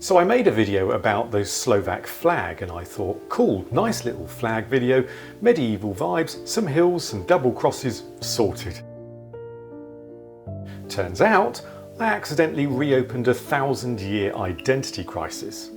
So I made a video about the Slovak flag and I thought, cool, nice little flag video, medieval vibes, some hills, some double crosses, sorted. Turns out, I accidentally reopened a 1,000-year identity crisis.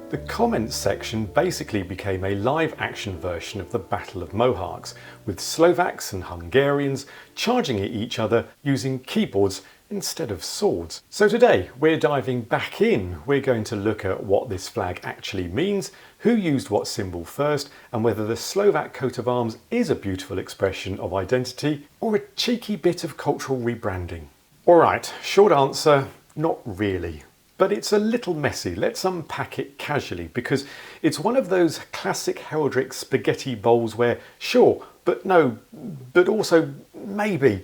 The comments section basically became a live-action version of the Battle of Mohawks, with Slovaks and Hungarians charging at each other using keyboards instead of swords. So today we're diving back in. We're going to look at what this flag actually means, who used what symbol first, and whether the Slovak coat of arms is a beautiful expression of identity or a cheeky bit of cultural rebranding. Alright, short answer, not really. But it's a little messy. Let's unpack it casually, because it's one of those classic heraldic spaghetti bowls where sure, but no, but also maybe.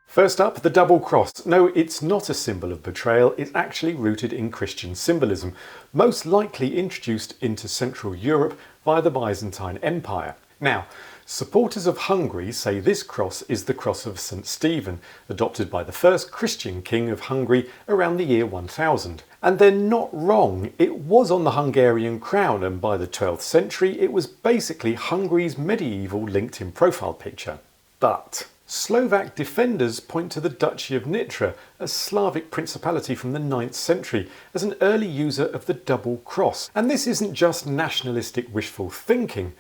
First up, the double cross. No, it's not a symbol of betrayal, it's actually rooted in Christian symbolism, most likely introduced into Central Europe via the Byzantine Empire. Now, supporters of Hungary say this cross is the cross of St. Stephen, adopted by the first Christian king of Hungary around the year 1000. And they're not wrong, it was on the Hungarian crown, and by the 12th century it was basically Hungary's medieval LinkedIn profile picture. But Slovak defenders point to the Duchy of Nitra, a Slavic principality from the 9th century, as an early user of the double cross. And this isn't just nationalistic wishful thinking.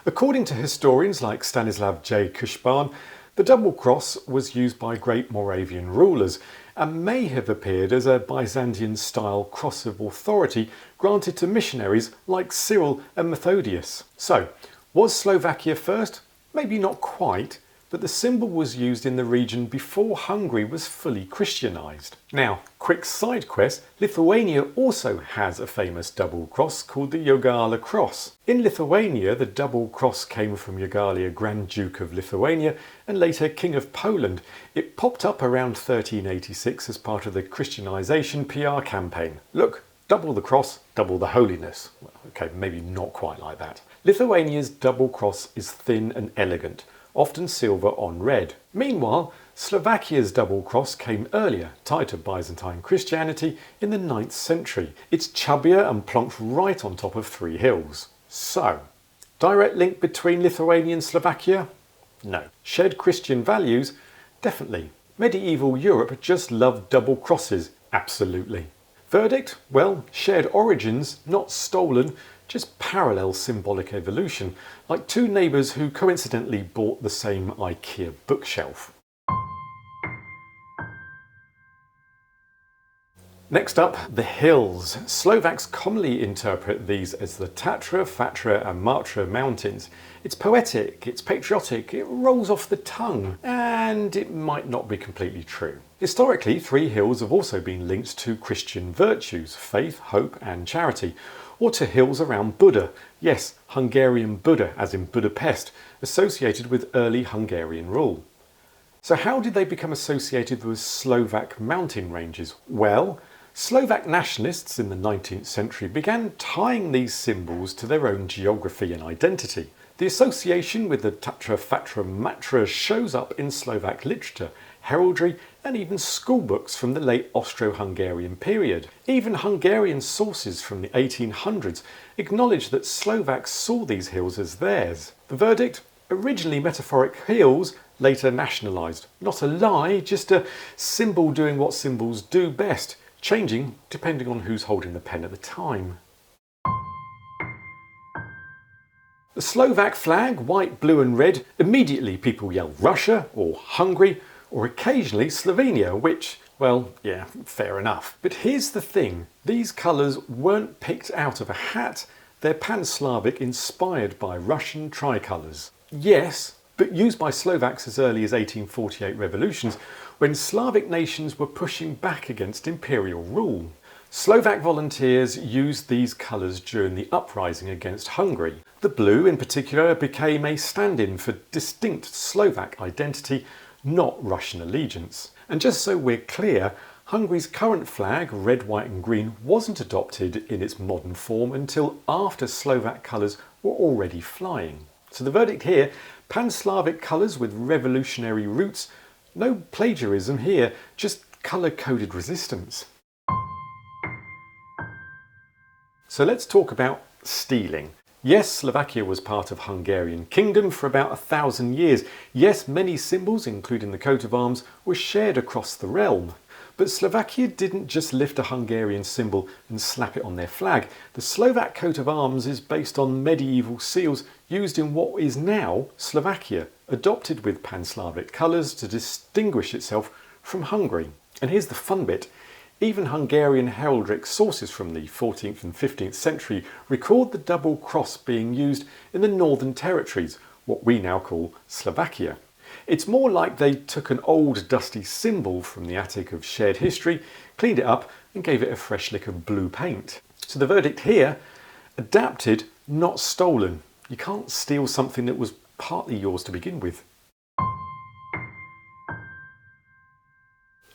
According to historians like Stanislav J. Kuszban, the double cross was used by great Moravian rulers and may have appeared as a Byzantine-style cross of authority granted to missionaries like Cyril and Methodius. So, was Slovakia first? Maybe not quite. But the symbol was used in the region before Hungary was fully Christianized. Now, quick side quest, Lithuania also has a famous double cross called the Jogaila cross. In Lithuania, the double cross came from Jogaila, Grand Duke of Lithuania and later King of Poland. It popped up around 1386 as part of the Christianization PR campaign. Look, double the cross, double the holiness. Well, okay, maybe not quite like that. Lithuania's double cross is thin and elegant, often silver on red. Meanwhile, Slovakia's double cross came earlier, tied to Byzantine Christianity in the 9th century. It's chubbier and plonked right on top of three hills. So, direct link between Lithuania and Slovakia? No. Shared Christian values? Definitely. Medieval Europe just loved double crosses? Absolutely. Verdict? Well, shared origins, not stolen, just parallel symbolic evolution, like two neighbours who coincidentally bought the same IKEA bookshelf. Next up, the hills. Slovaks commonly interpret these as the Tatra, Fatra and Matra mountains. It's poetic, it's patriotic, it rolls off the tongue, and it might not be completely true. Historically, three hills have also been linked to Christian virtues, faith, hope and charity, or to hills around Buda, yes, Hungarian Buda as in Budapest, associated with early Hungarian rule. So how did they become associated with Slovak mountain ranges? Well, Slovak nationalists in the 19th century began tying these symbols to their own geography and identity. The association with the Tatra, Fatra, Matra shows up in Slovak literature, heraldry and even schoolbooks from the late Austro-Hungarian period. Even Hungarian sources from the 1800s acknowledge that Slovaks saw these hills as theirs. The verdict? Originally metaphoric hills, later nationalised. Not a lie, just a symbol doing what symbols do best, changing depending on who's holding the pen at the time. The Slovak flag, white, blue and red, immediately people yell Russia or Hungary or occasionally Slovenia, which, well, yeah, fair enough. But here's the thing, these colours weren't picked out of a hat, they're Pan-Slavic inspired by Russian tricolours. Yes, but used by Slovaks as early as 1848 revolutions, when Slavic nations were pushing back against imperial rule. Slovak volunteers used these colours during the uprising against Hungary. The blue in particular became a stand-in for distinct Slovak identity, not Russian allegiance. And just so we're clear, Hungary's current flag, red, white and green, wasn't adopted in its modern form until after Slovak colours were already flying. So the verdict here, Pan-Slavic colours with revolutionary roots, no plagiarism here, just colour-coded resistance. So let's talk about stealing. Yes, Slovakia was part of Hungarian kingdom for about 1,000 years. Yes, many symbols, including the coat of arms, were shared across the realm. But Slovakia didn't just lift a Hungarian symbol and slap it on their flag. The Slovak coat of arms is based on medieval seals used in what is now Slovakia, adopted with Pan-Slavic colours to distinguish itself from Hungary. And here's the fun bit. Even Hungarian heraldic sources from the 14th and 15th century record the double cross being used in the Northern Territories, what we now call Slovakia. It's more like they took an old dusty symbol from the attic of shared history, cleaned it up and gave it a fresh lick of blue paint. So the verdict here, adapted, not stolen. You can't steal something that was partly yours to begin with.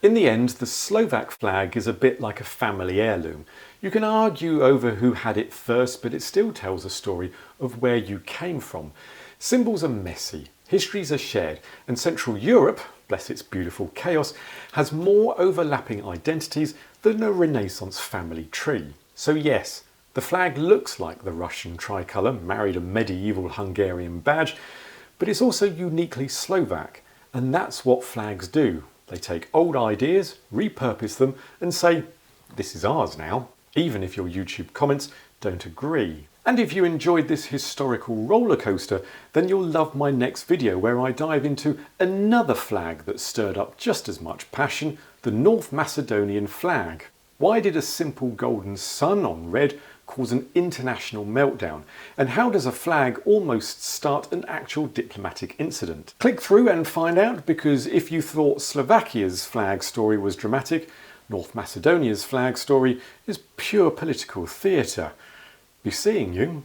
In the end, the Slovak flag is a bit like a family heirloom. You can argue over who had it first, but it still tells a story of where you came from. Symbols are messy, histories are shared, and Central Europe, bless its beautiful chaos, has more overlapping identities than a Renaissance family tree. So yes, the flag looks like the Russian tricolour married a medieval Hungarian badge, but it's also uniquely Slovak, and that's what flags do. They take old ideas, repurpose them and say, this is ours now, even if your YouTube comments don't agree. And if you enjoyed this historical roller coaster, then you'll love my next video where I dive into another flag that stirred up just as much passion, the North Macedonian flag. Why did a simple golden sun on red cause an international meltdown? And how does a flag almost start an actual diplomatic incident? Click through and find out, because if you thought Slovakia's flag story was dramatic, North Macedonia's flag story is pure political theatre. Be seeing you.